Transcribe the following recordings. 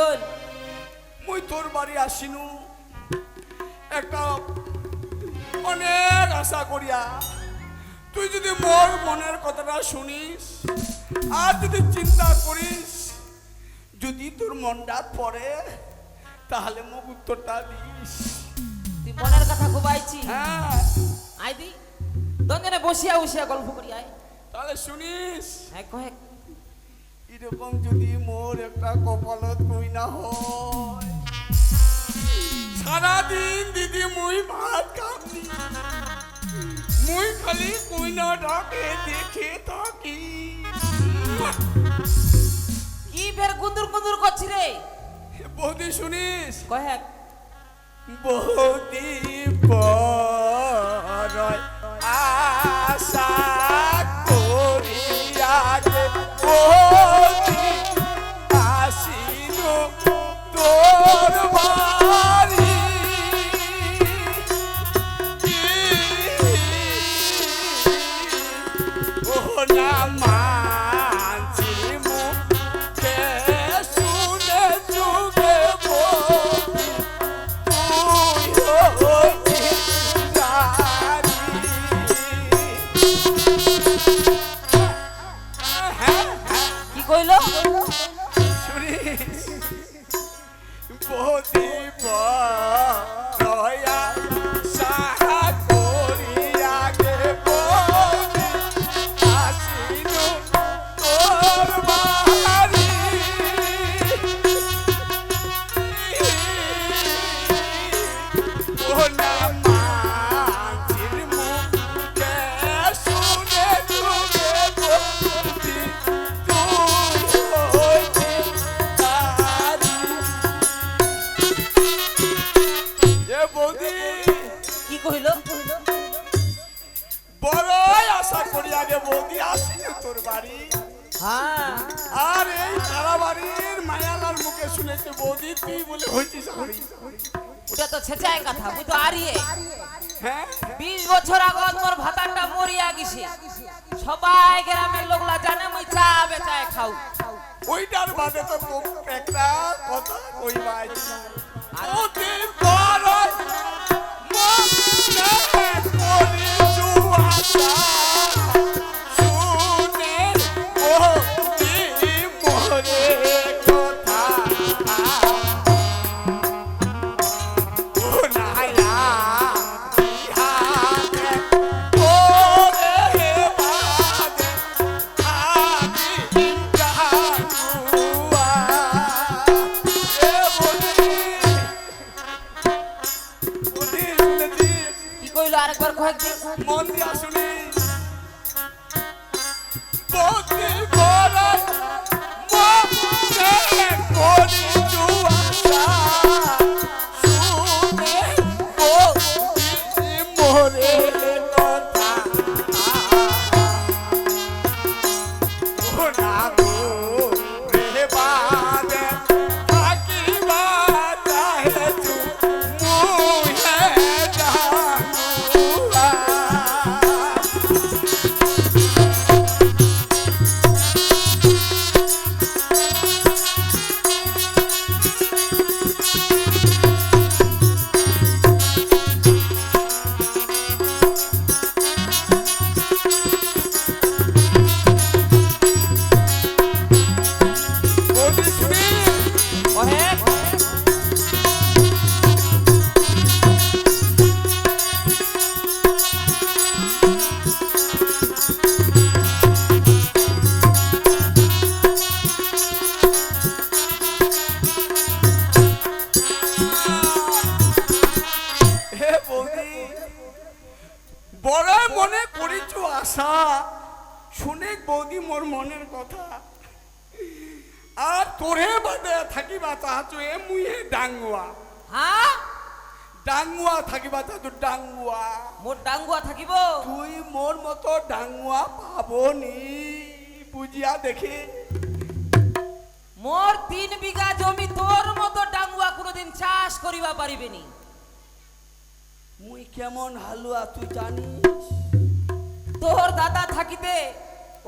হল? মুই তোর বাড়ি আসিনু একটা অনেক আশা করিয়া, তুই যদি মোর মনের কথাটা শুনিস আর যদি চিন্তা করিস, যদি তোর মনটা পড়ে তাহলে মোক উত্তরটা দিস। তুই মনের কথা খুবাইছি। হ্যাঁ আই দি দঞ্জনে বসিয়া বসিয়া গল্প করি আয়। তাহলে শুনিস, হ্যাঁ কহে। এরকম যদি মোর একটা কপালত কই না হয়, সারাদিন দিদি মুই ভাত খাবি, মুই খালি কইনাটাকে দেখে থাকি। কি বের গুন্দুর গুন্দুর করছি রে? বৌদি শুনিস, কহে। বৌদি পরয় আশা করিয়া যে বৌদি আসিল তোর বাড়ি, ও না মানছি মুখে শুনে যুগে বৌদি কি কইল? শুনিস, বৌদি বয়া সাহা করিয়া গে বৌদি আসিল তোর বাড়ি, ও না মানছির মুখে শুনে যুগে বৌদি কি কইল? বড়ই আশা করি আগে বৌদি আসিল তোর বাড়ি, হ্যাঁ আর এই সারা বাড়ির মায়ালার মুখে শুনেছে বৌদি তুই বলে হইছিস হারি। ওটা তো ছেঁচায় কথা, বুঝ তো আরিয়ে। হ্যাঁ 20 বছর আগত মোর ভাতারটা মরিয়া গেছে, সবাই গ্রামের লোকলা জানে মুই চা বেচায় খাও। ওইটার বাদে তো একটা কথা কইবাই, বৌদি বড়ই মনে করিছু আশা, শুনে বৌদি মোরে কথা, ও নাইরা ইহাকে ওরে বাদে আমি জানুয়া, এ বৌদি শুনেছি, কি কইল আরেকবার কয়েকদিন? মন দিয়া শুনি, বৌদি বড়ই মনে করিছু আশা, শুনে বৌদি মোরে কথা, ও না গো রে বাদে থাকিবা চাহেছু মুহে জানুয়া। বৌদি শুনি, কহে। হে বৌদি বড়ই মনে করিছু আশা, শুনে বৌদি মোর মনের কথা, আর তোরে বাদে থাকিবা চাহাচু এ মুই ডাঙ্গুয়া, হ্যাঁ ডাঙ্গুয়া থাকিবা চাহাচু ডাঙ্গুয়া, মোর ডাঙ্গুয়া থাকিব। তুই মোর মতো ডাঙ্গুয়া পাবনি, বুঝিয়া দেখি। মোর 3 বিঘা জমি তোর মতো ডাঙ্গুয়া কোনোদিন চাষ করিবা পারিবেনি। মুই কেমন হালুয়া তুই জানিস? তোর দাদা থাকিতে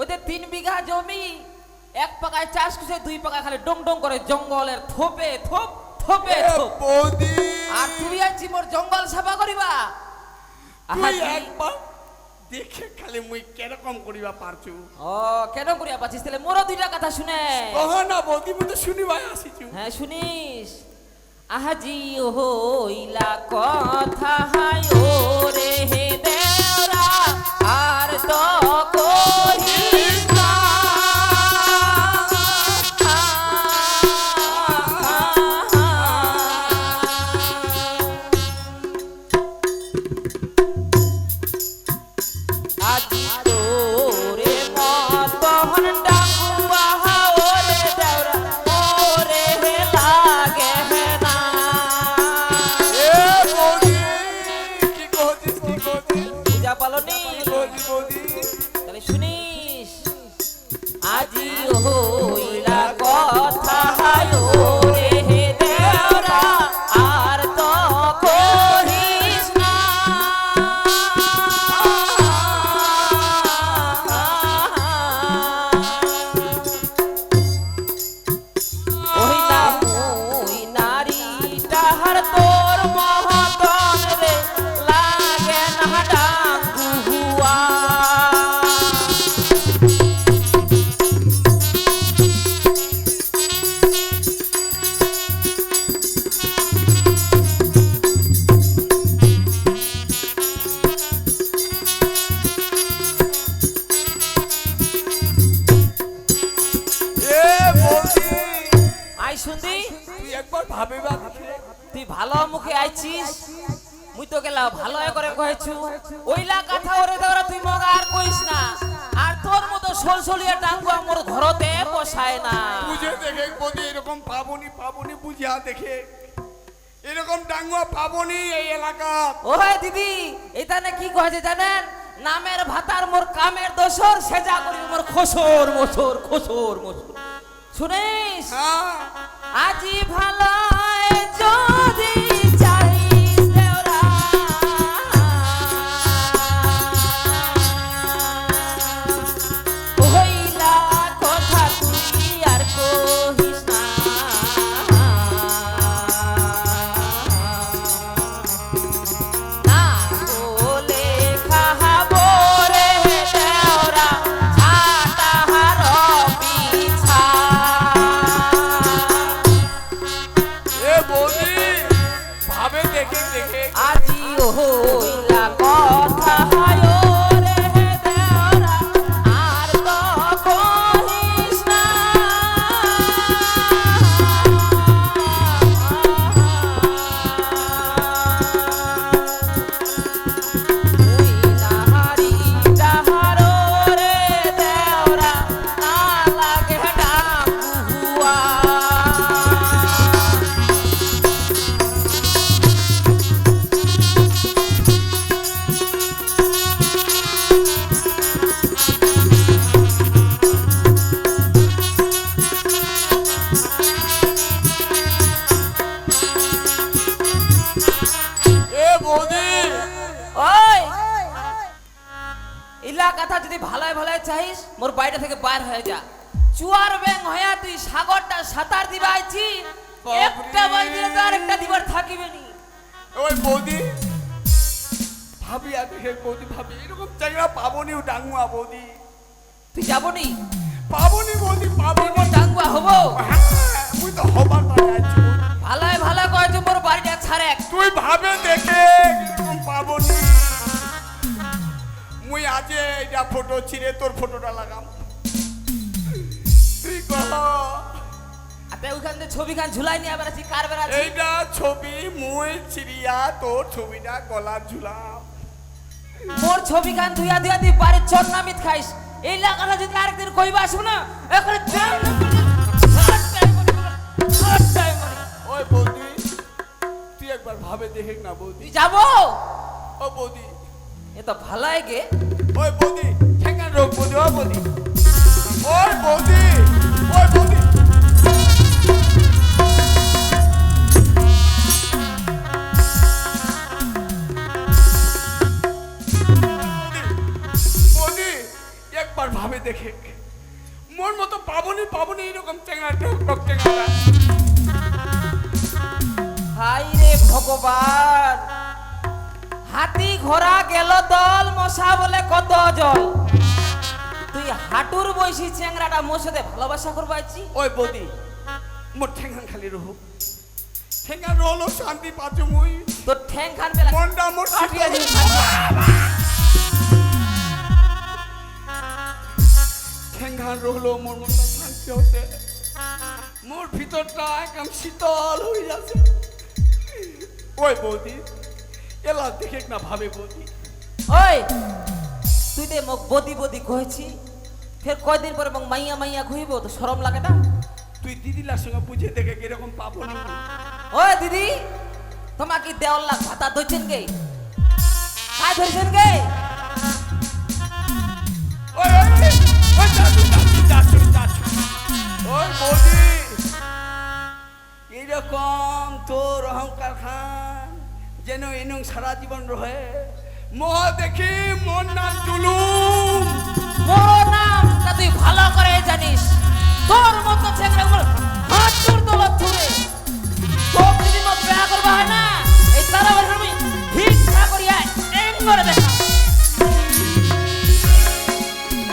ওদের 3 বিঘা জমি এক পাকায় চাষ করছে, দুই পাকায় খালি ডং ডং করে জঙ্গলের থোপে থোপ থোপে এ থোপ। বৌদি আর তুমি আনছি মোর জঙ্গল সাফা করিবা। তুই আহাজি। একবার দেখে খালি মুই কেরকম করিবা পারছু। ও কেন করিয়া পাচ্ছিস তাহলে মোরও দুইটা কথা শুনে। কহ না বৌদি মুই তো শুনিবাই আসিছু। হ্যাঁ শুনিস। আহাজি হইলা কথা হায় রে হে দেওরা আর তো কহিস না। আজি তোরে মতন ডাকুয়া ওরে দেওরা ওরে হে লাগে না। এ বৌদি কি কহছিস কি কহছিস পূজা পালনি বৌদি বৌদি তাহলে শুনিস। আজি হইলা কথা ওরে হে দেওরা আর তো কহিস না। ওইলা মুই নারী তাহার তোর মহতন রে লাগে না ডাঙ্গুয়া। এ বৌদি আই শুনদি তুই একবার ভাবিবা দেখে। তুই ভালো মুখে আইছিস, মুই তো গেলা ভালো করে কহেছু। ওইলা কথা ওরে দেওরা তুই মগা আর কইস না। আর তোর মতো সলসলিয়া ডাঙ্গুয়া মোর ঘরতে বসায় না। বুঝে দেখে বৌদি এরকম পাবনি পাবনি বুঝিয়া দেখে এরকম ডাঙ্গুয়া পাবনি এই এলাকা। ও হয় দিদি এখানে কি কয়েছে জানেন? নামের ভাতার মোর কামের দোসর সেজা করি মোর খসর মোসর খসর মোসর। শুনিস হ্যাঁ আজি ভালো যদি চাইস দেওরা হইলা কথা তুই আর কহিস না। না বলে খাবো রে দেওরা ছাতাহার পিছা। এ বৌদি ভাবে দেখে দেখে আজি হইলা কথা রে দেওরা আর তো কহিস না। তুই নাহারি যাহার রে দেওরা না লাগে ডাকুয়া। এ বৌদি ওই ইলা কথা যদি ভালোই ভালোই চাইস মোর বাইরে থেকে বাইর হয়ে যা। চুয়ার ব্যাং হইয়া তুই সাগরটা সাঁতার দিবা আইছি, একটা বাজিলে তো আরেকটা দিবার থাকিবে নি। ওই বৌদি ভাবিয়া দেখে বৌদি ভাবি এরকম জায়গা পাবনি ও ডাঙ্গুয়া বৌদি তুই যাবনি পাবনি বৌদি পাবনি। মোর ডাঙ্গুয়া হবো। হ্যাঁ মুই তো হবার পারে আছি। ভালোই ভালো কয়েছে মোর বাড়িটা ছাড়ে। তুই ভাবে দেখে এরকম পাবনি। মুই আজে এটা ফটো ছিঁড়ে তোর ফটোটা লাগাম। তুই কহ আপনি ওইখান থেকে ছবি খান ঝুলাই নিয়ে আবার আছি কার বেড়া আছি। এইটা ছবি মুই ছিড়িয়া তোর ছবিটা গলা ঝুলাম। মোর ছবি খান ধুইয়া ধুইয়া তুই বাড়ির চর নামিত খাইস। এই লাগাটা যদি আরেকদিন কইবা আসবো না এখন ওই বৌদি তুই একবার ভাবে দেখে না বৌদি। তুই যাবো। ও বৌদি এ তো ভালাই গে। ওই বৌদি ঠেঙ্গান রোগ বৌদি ও বৌদি ওই বৌদি ওই বৌদি বৌদি একবার ভাবে দেখে মোর মতো পাবনি পাবনি এরকম চেঙ্গা টক চেঙ্গা। হাই রে ভগবান, হাতি ঘোড়া গেল দল, মশা বলে কত জল। তুই হাঁটুর বয়সী চেংরাটা মোর সাথে ভালোবাসা করবাইছি। ওই বৌদি মোর ঠেঙ্গান খালি রহু, ঠেঙ্গান রহলো শান্তি পাচ্ছ মুই। তোর ঠ্যাং খান বেলা মনটা মোর কাটিয়ে শীতল। দিবি খালি। ঠেঙ্গান রহলো মোর মনটা শান্তি হতে, মোর ভিতরটা একদম শীতল হয়ে যাচ্ছে। ওই বৌদি এলা দেখে না ভাবে বৌদি, ওই তুই দে মোক বদি বদি কহেছি, ফের কয়দিন পরে মোক মাইয়া মাইয়া কইব, তো শরম লাগে না? তুই দিদিলার সঙ্গে বুঝে দেখে কিরকম পাবো না। ওই দিদি, তোমার কি দেওয়াল লাখ ভাতা ধরছেন গে? কাজ ধরছেন গে? ওই ওই ওই, ওই যাচ্ছু যাচ্ছু যাচ্ছু যাচ্ছু। ওই বৌদি এইরকম তোর অহংকার খান যেন এনং সারা জীবন রহে। মোহ দেখি মোর নাম জুলুম। মোর নামটা তুই ভালো করে জানিস। তোর মতো ছেলে গুলো হাত তোর দলত ধরে তোর যদি মত বেয়া করবা হয় না, এই তারা বছর আমি ভিক্ষা করিয়া এঙ্গরে দেখা।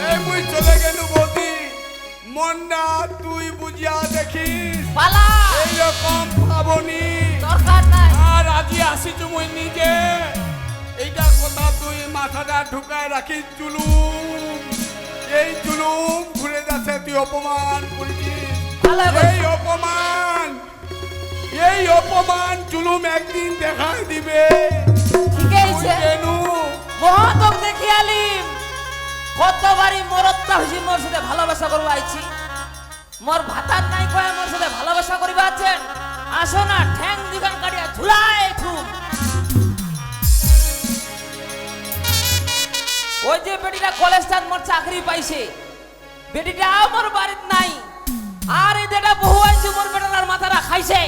এই মুই চলে গেলু বৌদি, মন না তুই বুঝিয়া দেখিস পালা, এইরকম পাবনি। দরকার নাই। আর আজি আসিছু মুই নিজে, এইটা কথা তুই মাথাটা ঢুকায় রাখিস। জুলুম, এই জুলুম ঘুরে যাচ্ছে, তুই অপমান করেছিস। ভালো করে এই অপমান, এই অপমান জুলুম একদিন দেখাই দিবে। ঠিকই তুই আছে। কেনু মহতক দেখি আলিম কতবারই মরত্তা হইছি মোর সাথে ভালোবাসা করবা আইছি। মোর ভাতার নাই কয়ে মোর সাথে ভালোবাসা করিবা আছেন। আসো না, ঠ্যাং দুগান কাটিয়া ঝুলাই থুম। ওই যে বেটিটা কলেজটাত মোর চাকরি পাইছে, বেটিটা আমার বাড়িত নাই। আর এই যেটা বহু আইছি মোর বেটার মাথাটা খাইছে।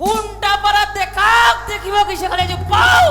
কোনটা পারা দেখাক দেখিব কি সেখানে যে পাও